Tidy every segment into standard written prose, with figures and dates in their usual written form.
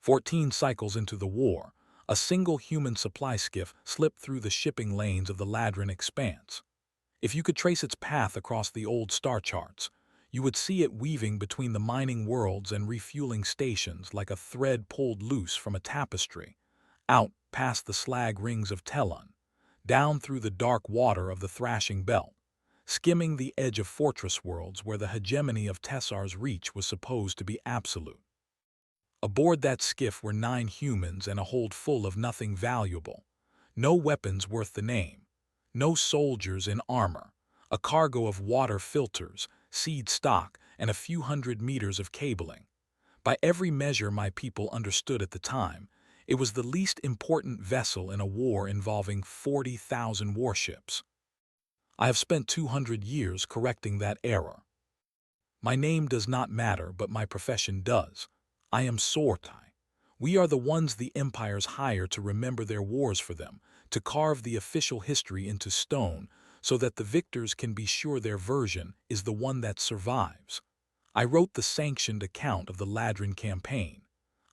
14 cycles into the war, a single human supply skiff slipped through the shipping lanes of the Ladrin expanse. If you could trace its path across the old star charts, you would see it weaving between the mining worlds and refueling stations like a thread pulled loose from a tapestry, out past the slag rings of Telon, down through the dark water of the thrashing belt, skimming the edge of fortress worlds where the hegemony of Tessar's reach was supposed to be absolute. Aboard that skiff were 9 humans and a hold full of nothing valuable. No weapons worth the name. No soldiers in armor. A cargo of water filters, seed stock, and a few hundred meters of cabling. By every measure my people understood at the time, it was the least important vessel in a war involving 40,000 warships. I have spent 200 years correcting that error. My name does not matter, but my profession does. I am Sortai. We are the ones the empires hire to remember their wars for them, to carve the official history into stone so that the victors can be sure their version is the one that survives. I wrote the sanctioned account of the Ladrin campaign.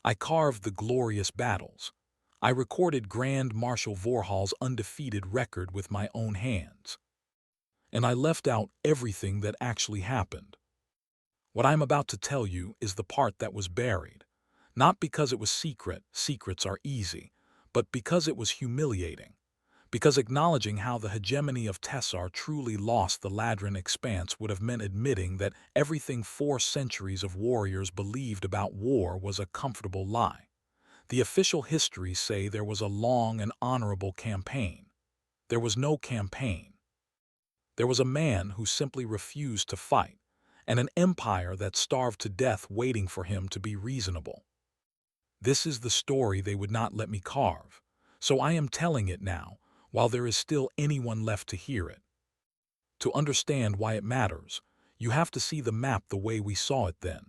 I carved the glorious battles. I recorded Grand Marshal Vorhal's undefeated record with my own hands. And I left out everything that actually happened. What I'm about to tell you is the part that was buried. Not because it was secret, secrets are easy, but because it was humiliating. Because acknowledging how the hegemony of Tessar truly lost the Ladrin expanse would have meant admitting that everything 4 centuries of warriors believed about war was a comfortable lie. The official histories say there was a long and honorable campaign. There was no campaign. There was a man who simply refused to fight, and an empire that starved to death waiting for him to be reasonable. This is the story they would not let me carve, so I am telling it now, while there is still anyone left to hear it. To understand why it matters, you have to see the map the way we saw it then.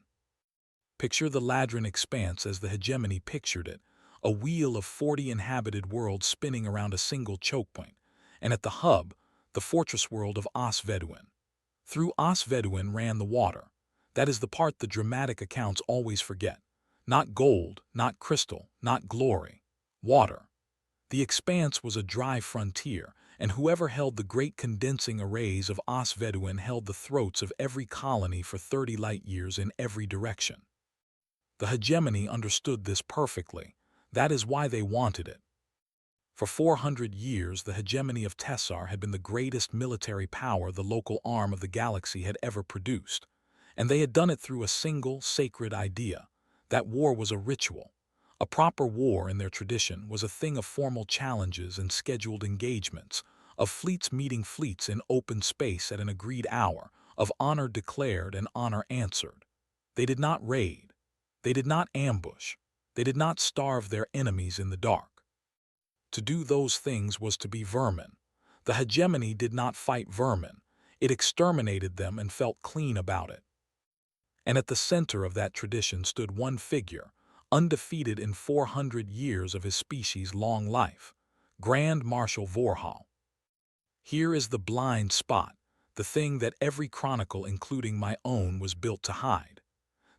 Picture the Ladrin expanse as the hegemony pictured it, a wheel of 40 inhabited worlds spinning around a single choke point, and at the hub, the fortress world of Osveduin. Through Osveduin ran the water. That is the part the dramatic accounts always forget. Not gold, not crystal, not glory. Water. The expanse was a dry frontier, and whoever held the great condensing arrays of Osveduin held the throats of every colony for 30 light years in every direction. The hegemony understood this perfectly. That is why they wanted it. For 400 years, the hegemony of Tessar had been the greatest military power the local arm of the galaxy had ever produced, and they had done it through a single, sacred idea. That war was a ritual. A proper war in their tradition was a thing of formal challenges and scheduled engagements, of fleets meeting fleets in open space at an agreed hour, of honor declared and honor answered. They did not raid. They did not ambush. They did not starve their enemies in the dark. To do those things was to be vermin. The hegemony did not fight vermin. It exterminated them and felt clean about it. And at the center of that tradition stood one figure, undefeated in 400 years of his species' long life, Grand Marshal Vorhal. Here is the blind spot, the thing that every chronicle, including my own, was built to hide.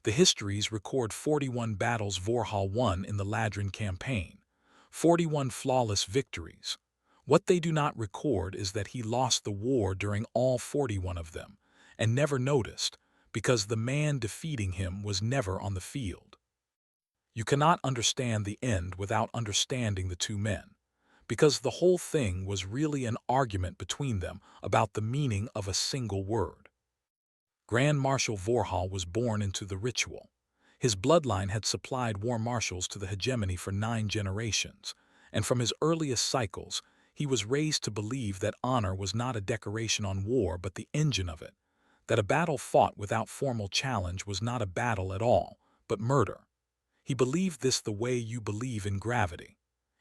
The histories record 41 battles Vorhal won in the Ladrin campaign, 41 flawless victories. What they do not record is that he lost the war during all 41 of them, and never noticed, because the man defeating him was never on the field. You cannot understand the end without understanding the 2 men, because the whole thing was really an argument between them about the meaning of a single word. Grand Marshal Vorhal was born into the ritual. His bloodline had supplied war marshals to the hegemony for 9 generations, and from his earliest cycles, he was raised to believe that honor was not a decoration on war but the engine of it, that a battle fought without formal challenge was not a battle at all, but murder. He believed this the way you believe in gravity.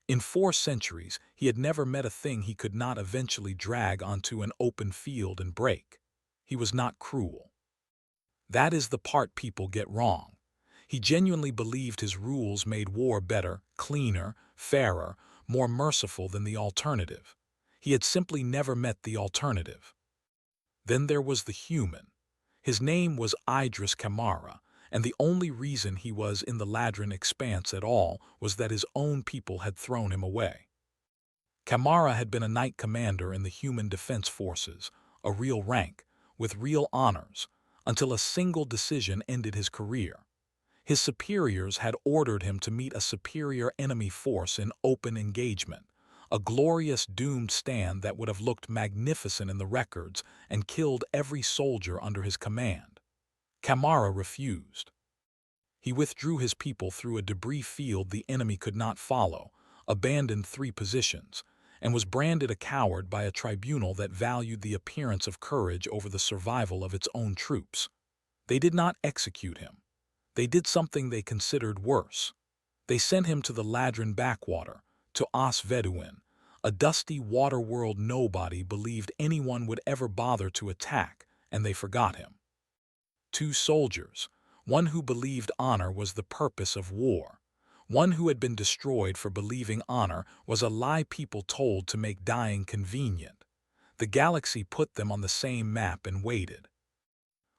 In 4 centuries, he had never met a thing he could not eventually drag onto an open field and break. He was not cruel. That is the part people get wrong. He genuinely believed his rules made war better, cleaner, fairer, more merciful than the alternative. He had simply never met the alternative. Then there was the human. His name was Idris Kamara, and the only reason he was in the Ladrin expanse at all was that his own people had thrown him away. Kamara had been a knight commander in the human defense forces, a real rank, with real honors, until a single decision ended his career. His superiors had ordered him to meet a superior enemy force in open engagement, a glorious doomed stand that would have looked magnificent in the records and killed every soldier under his command. Kamara refused. He withdrew his people through a debris field the enemy could not follow, abandoned 3 positions, and was branded a coward by a tribunal that valued the appearance of courage over the survival of its own troops. They did not execute him. They did something they considered worse. They sent him to the Ladrin backwater, to Osveduin, a dusty water-world nobody believed anyone would ever bother to attack, and they forgot him. 2 soldiers, one who believed honor was the purpose of war. One who had been destroyed for believing honor was a lie people told to make dying convenient. The galaxy put them on the same map and waited.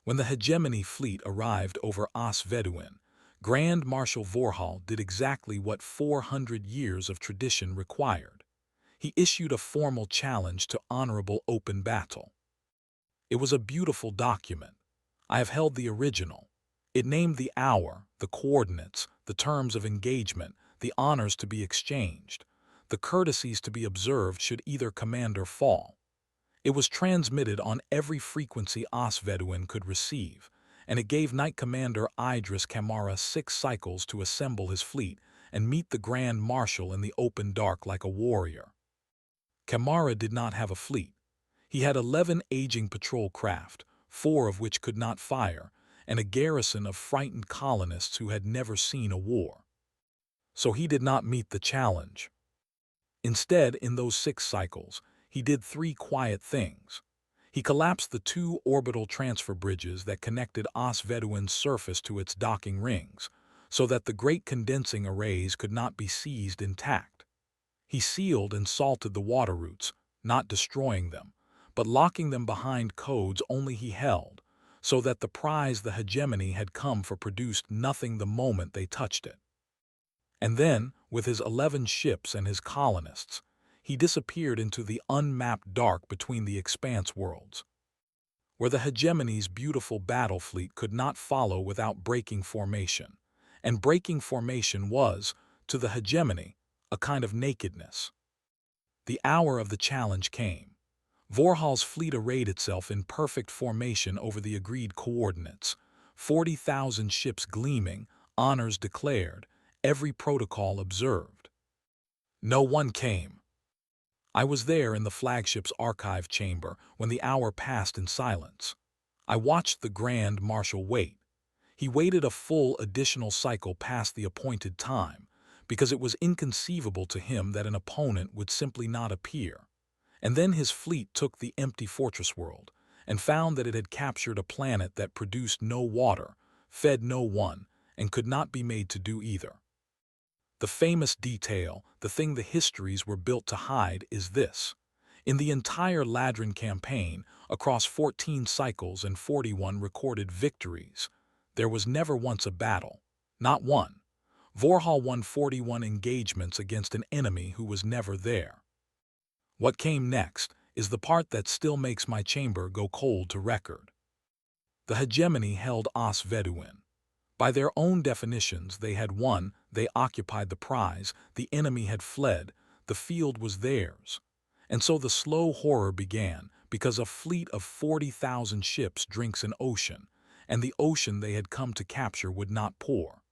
When the hegemony fleet arrived over Osveduin, Grand Marshal Vorhal did exactly what 400 years of tradition required. He issued a formal challenge to honorable open battle. It was a beautiful document. I have held the original. It named the hour, the coordinates, the terms of engagement, the honors to be exchanged, the courtesies to be observed should either commander fall. It was transmitted on every frequency Osveduin could receive, and it gave Knight Commander Idris Kamara 6 cycles to assemble his fleet and meet the Grand Marshal in the open dark like a warrior. Kamara did not have a fleet. He had 11 aging patrol craft, 4 of which could not fire, and a garrison of frightened colonists who had never seen a war. So he did not meet the challenge. Instead, in those 6 cycles, he did 3 quiet things. He collapsed the 2 orbital transfer bridges that connected Osveduin's surface to its docking rings, so that the great condensing arrays could not be seized intact. He sealed and salted the water routes, not destroying them, but locking them behind codes only he held, so that the prize the hegemony had come for produced nothing the moment they touched it. And then, with his 11 ships and his colonists, he disappeared into the unmapped dark between the expanse worlds, where the hegemony's beautiful battle fleet could not follow without breaking formation. And breaking formation was, to the hegemony, a kind of nakedness. The hour of the challenge came. Vorhal's fleet arrayed itself in perfect formation over the agreed coordinates, 40,000 ships gleaming, honors declared, every protocol observed. No one came. I was there in the flagship's archive chamber when the hour passed in silence. I watched the Grand Marshal wait. He waited a full additional cycle past the appointed time, because it was inconceivable to him that an opponent would simply not appear. And then his fleet took the empty fortress world and found that it had captured a planet that produced no water, fed no one, and could not be made to do either. The famous detail, the thing the histories were built to hide, is this. In the entire Ladrin campaign, across 14 cycles and 41 recorded victories, there was never once a battle. Not one. Vorhal won 41 engagements against an enemy who was never there. What came next is the part that still makes my chamber go cold to record. The hegemony held Osveduin. By their own definitions, they had won, they occupied the prize, the enemy had fled, the field was theirs. And so the slow horror began, because a fleet of 40,000 ships drinks an ocean, and the ocean they had come to capture would not pour.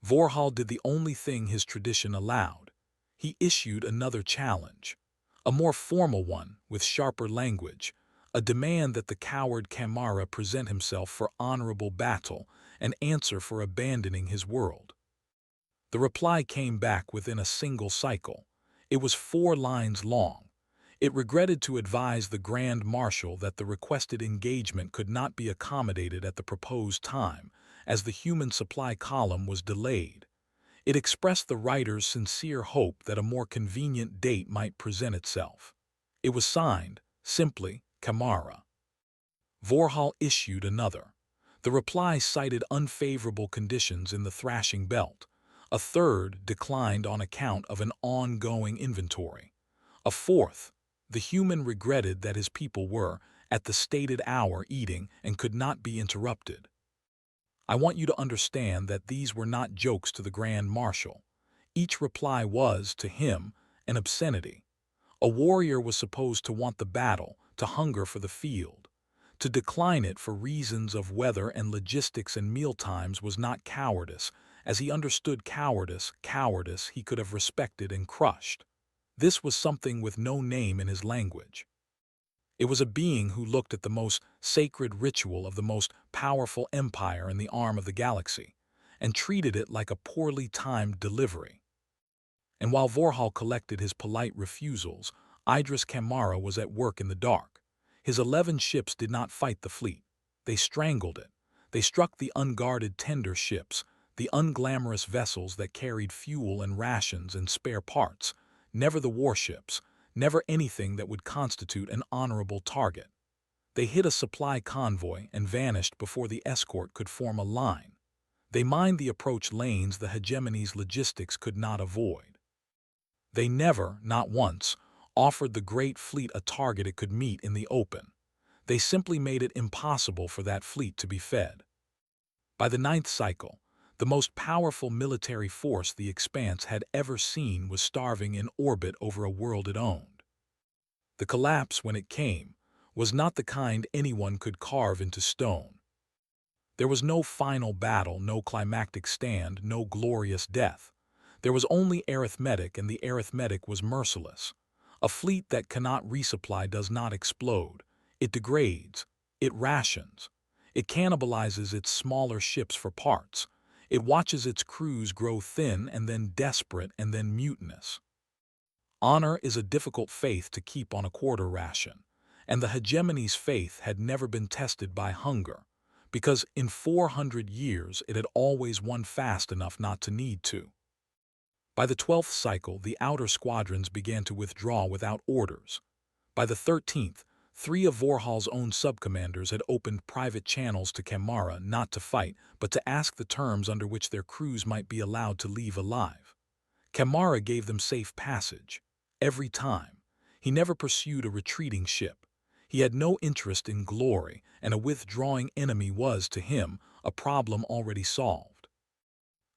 Vorhal did the only thing his tradition allowed. He issued another challenge. A more formal one, with sharper language, a demand that the coward Kamara present himself for honorable battle, an answer for abandoning his world. The reply came back within a single cycle. It was 4 lines long. It regretted to advise the Grand Marshal that the requested engagement could not be accommodated at the proposed time, as the human supply column was delayed. It expressed the writer's sincere hope that a more convenient date might present itself. It was signed, simply, Kamara. Vorhal issued another. The reply cited unfavorable conditions in the thrashing belt. A third declined on account of an ongoing inventory. A fourth, the human regretted that his people were, at the stated hour, eating and could not be interrupted. I want you to understand that these were not jokes to the Grand Marshal. Each reply was, to him, an obscenity. A warrior was supposed to want the battle, to hunger for the field. To decline it for reasons of weather and logistics and mealtimes was not cowardice. As he understood cowardice he could have respected and crushed. This was something with no name in his language. It was a being who looked at the most sacred ritual of the most powerful empire in the arm of the galaxy, and treated it like a poorly timed delivery. And while Vorhal collected his polite refusals, Idris Kamara was at work in the dark. His 11 ships did not fight the fleet. They strangled it. They struck the unguarded tender ships, the unglamorous vessels that carried fuel and rations and spare parts, never the warships, never anything that would constitute an honorable target. They hit a supply convoy and vanished before the escort could form a line. They mined the approach lanes the hegemony's logistics could not avoid. They never, not once, offered the great fleet a target it could meet in the open. They simply made it impossible for that fleet to be fed. By the 9th cycle, the most powerful military force the Expanse had ever seen was starving in orbit over a world it owned. The collapse, when it came, was not the kind anyone could carve into stone. There was no final battle, no climactic stand, no glorious death. There was only arithmetic, and the arithmetic was merciless. A fleet that cannot resupply does not explode. It degrades. It rations. It cannibalizes its smaller ships for parts. It watches its crews grow thin and then desperate and then mutinous. Honor is a difficult faith to keep on a quarter ration, and the hegemony's faith had never been tested by hunger, because in 400 years it had always won fast enough not to need to. By the 12th cycle, the outer squadrons began to withdraw without orders. By the 13th, 3 of Vorhal's own subcommanders had opened private channels to Kamara not to fight, but to ask the terms under which their crews might be allowed to leave alive. Kamara gave them safe passage. Every time. He never pursued a retreating ship. He had no interest in glory, and a withdrawing enemy was, to him, a problem already solved.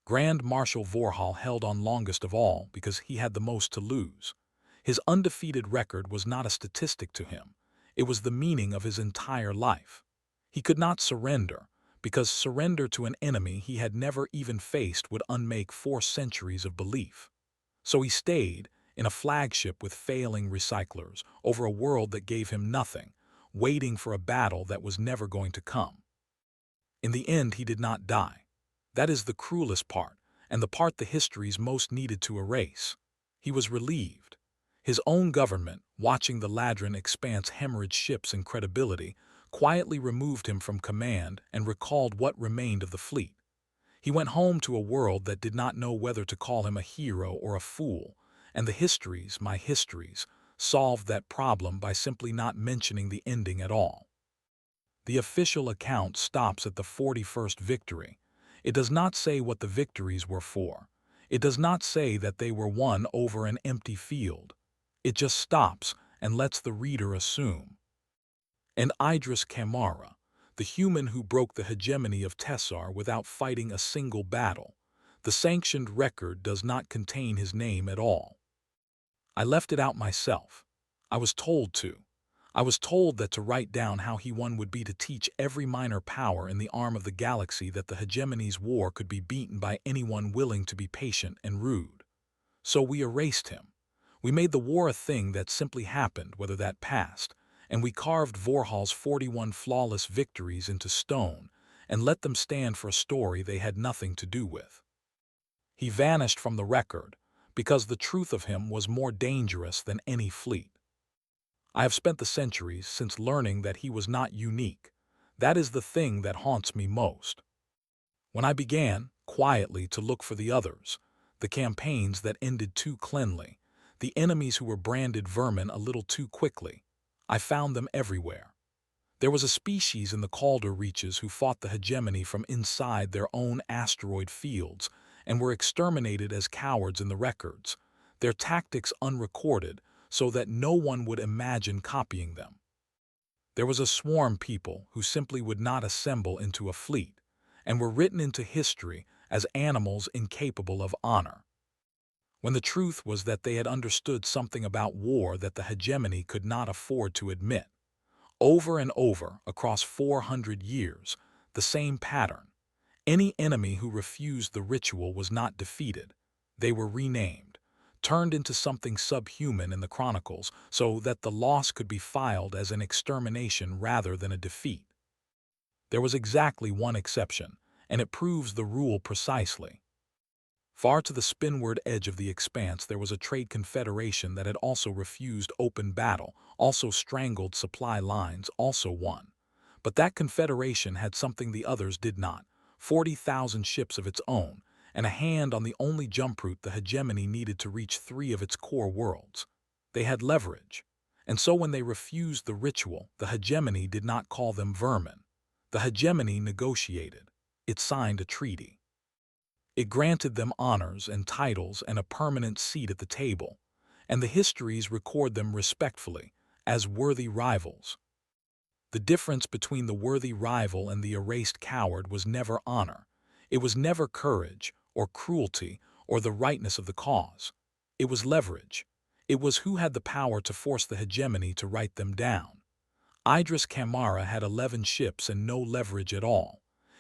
Grand Marshal Vorhal held on longest of all because he had the most to lose. His undefeated record was not a statistic to him. It was the meaning of his entire life. He could not surrender, because surrender to an enemy he had never even faced would unmake 4 centuries of belief. So he stayed, in a flagship with failing recyclers, over a world that gave him nothing, waiting for a battle that was never going to come. In the end, he did not die. That is the cruelest part, and the part the histories most needed to erase. He was relieved. His own government, watching the Ladrin Expanse hemorrhage ships and credibility, quietly removed him from command and recalled what remained of the fleet. He went home to a world that did not know whether to call him a hero or a fool, and the histories, my histories, solved that problem by simply not mentioning the ending at all. The official account stops at the 41st victory. It does not say what the victories were for. It does not say that they were won over an empty field. It just stops and lets the reader assume. And Idris Kamara, the human who broke the hegemony of Tessar without fighting a single battle, the sanctioned record does not contain his name at all. I left it out myself. I was told to. I was told that to write down how he won would be to teach every minor power in the arm of the galaxy that the hegemony's war could be beaten by anyone willing to be patient and rude. So we erased him. We made the war a thing that simply happened, whether that passed, and we carved Vorhal's 41 flawless victories into stone and let them stand for a story they had nothing to do with. He vanished from the record because the truth of him was more dangerous than any fleet. I have spent the centuries since learning that he was not unique. That is the thing that haunts me most. When I began, quietly, to look for the others, the campaigns that ended too cleanly, the enemies who were branded vermin a little too quickly, I found them everywhere. There was a species in the Calder reaches who fought the hegemony from inside their own asteroid fields and were exterminated as cowards in the records, their tactics unrecorded so that no one would imagine copying them. There was a swarm people who simply would not assemble into a fleet and were written into history as animals incapable of honor, when the truth was that they had understood something about war that the hegemony could not afford to admit. Over and over, across 400 years, the same pattern. Any enemy who refused the ritual was not defeated. They were renamed, turned into something subhuman in the chronicles so that the loss could be filed as an extermination rather than a defeat. There was exactly one exception, and it proves the rule precisely. Far to the spinward edge of the expanse there was a trade confederation that had also refused open battle, also strangled supply lines, also won. But that confederation had something the others did not: 40,000 ships of its own, and a hand on the only jump route the hegemony needed to reach 3 of its core worlds. They had leverage. And so when they refused the ritual, the hegemony did not call them vermin. The hegemony negotiated. It signed a treaty. It granted them honors and titles and a permanent seat at the table, and the histories record them respectfully, as worthy rivals. The difference between the worthy rival and the erased coward was never honor. It was never courage, or cruelty, or the rightness of the cause. It was leverage. It was who had the power to force the hegemony to write them down. Idris Kamara had 11 ships and no leverage at all.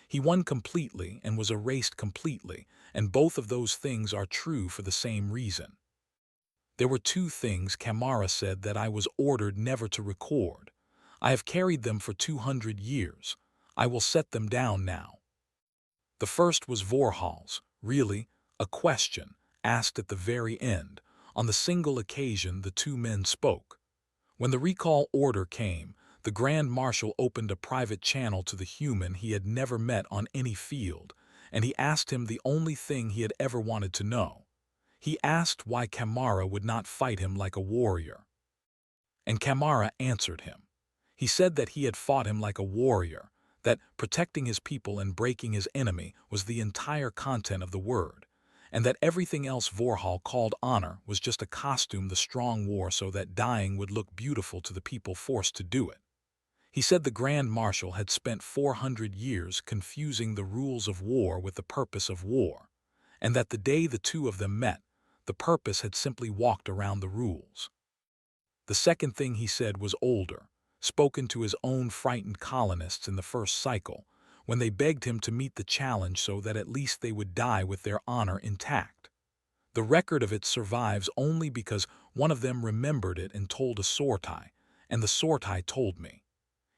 He won completely and was erased completely, and both of those things are true for the same reason. There were 2 things Kamara said that I was ordered never to record. I have carried them for 200 years. I will set them down now. The first was Vorhal's, really, a question, asked at the very end, on the single occasion the 2 men spoke. When the recall order came, the Grand Marshal opened a private channel to the human he had never met on any field, and he asked him the only thing he had ever wanted to know. He asked why Kamara would not fight him like a warrior. And Kamara answered him. He said that he had fought him like a warrior, that protecting his people and breaking his enemy was the entire content of the word, and that everything else Vorhal called honor was just a costume the strong wore so that dying would look beautiful to the people forced to do it. He said the Grand Marshal had spent 400 years confusing the rules of war with the purpose of war, and that the day the 2 of them met, the purpose had simply walked around the rules. The second thing he said was older, spoken to his own frightened colonists in the first cycle, when they begged him to meet the challenge so that at least they would die with their honor intact. The record of it survives only because one of them remembered it and told a Sortai, and the Sortai told me.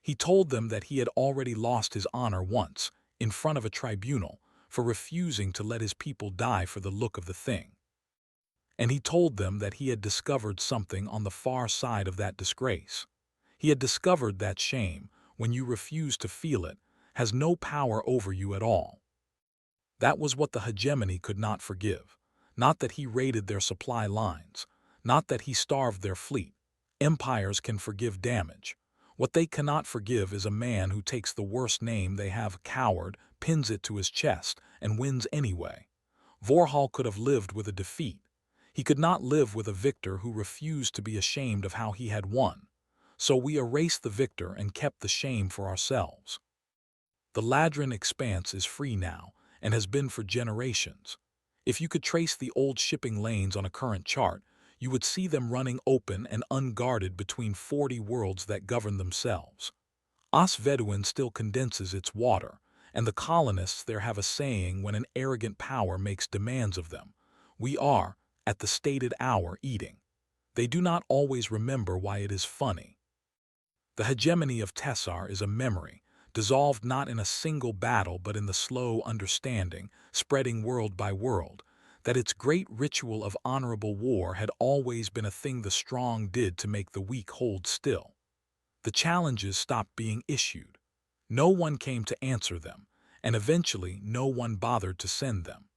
He told them that he had already lost his honor once, in front of a tribunal, for refusing to let his people die for the look of the thing. And he told them that he had discovered something on the far side of that disgrace. He had discovered that shame, when you refuse to feel it, has no power over you at all. That was what the hegemony could not forgive. Not that he raided their supply lines. Not that he starved their fleet. Empires can forgive damage. What they cannot forgive is a man who takes the worst name they have, coward, pins it to his chest, and wins anyway. Vorhal could have lived with a defeat. He could not live with a victor who refused to be ashamed of how he had won. So we erased the victor and kept the shame for ourselves. The Ladrin expanse is free now, and has been for generations. If you could trace the old shipping lanes on a current chart, you would see them running open and unguarded between 40 worlds that govern themselves. Osveduin still condenses its water, and the colonists there have a saying when an arrogant power makes demands of them: we are, at the stated hour, eating. They do not always remember why it is funny. The hegemony of Tessar is a memory, dissolved not in a single battle but in the slow understanding, spreading world by world, that its great ritual of honorable war had always been a thing the strong did to make the weak hold still. The challenges stopped being issued. No one came to answer them, and eventually no one bothered to send them.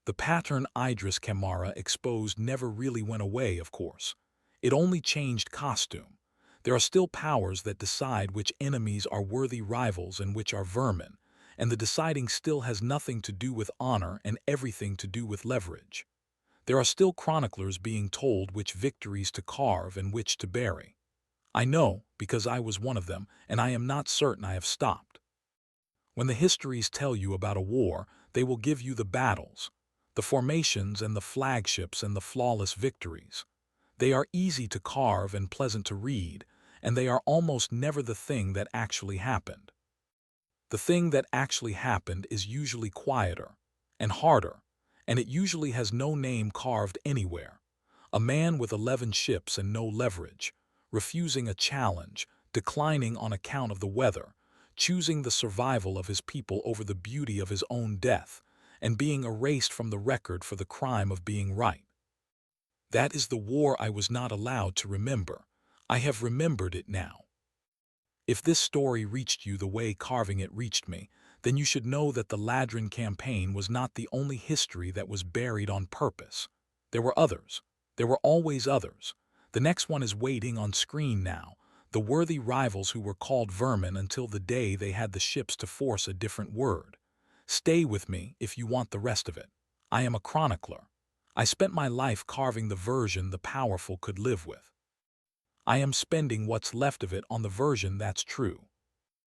The pattern Idris Kamara exposed never really went away, of course. It only changed costume. There are still powers that decide which enemies are worthy rivals and which are vermin, and the deciding still has nothing to do with honor and everything to do with leverage. There are still chroniclers being told which victories to carve and which to bury. I know, because I was one of them, and I am not certain I have stopped. When the histories tell you about a war, they will give you the battles, the formations and the flagships and the flawless victories. They are easy to carve and pleasant to read, and they are almost never the thing that actually happened. The thing that actually happened is usually quieter and harder, and it usually has no name carved anywhere. A man with 11 ships and no leverage, refusing a challenge, declining on account of the weather, choosing the survival of his people over the beauty of his own death, and being erased from the record for the crime of being right. That is the war I was not allowed to remember. I have remembered it now. If this story reached you the way carving it reached me, then you should know that the Ladrin campaign was not the only history that was buried on purpose. There were others. There were always others. The next one is waiting on screen now, the worthy rivals who were called vermin until the day they had the ships to force a different word. Stay with me if you want the rest of it. I am a chronicler. I spent my life carving the version the powerful could live with. I am spending what's left of it on the version that's true.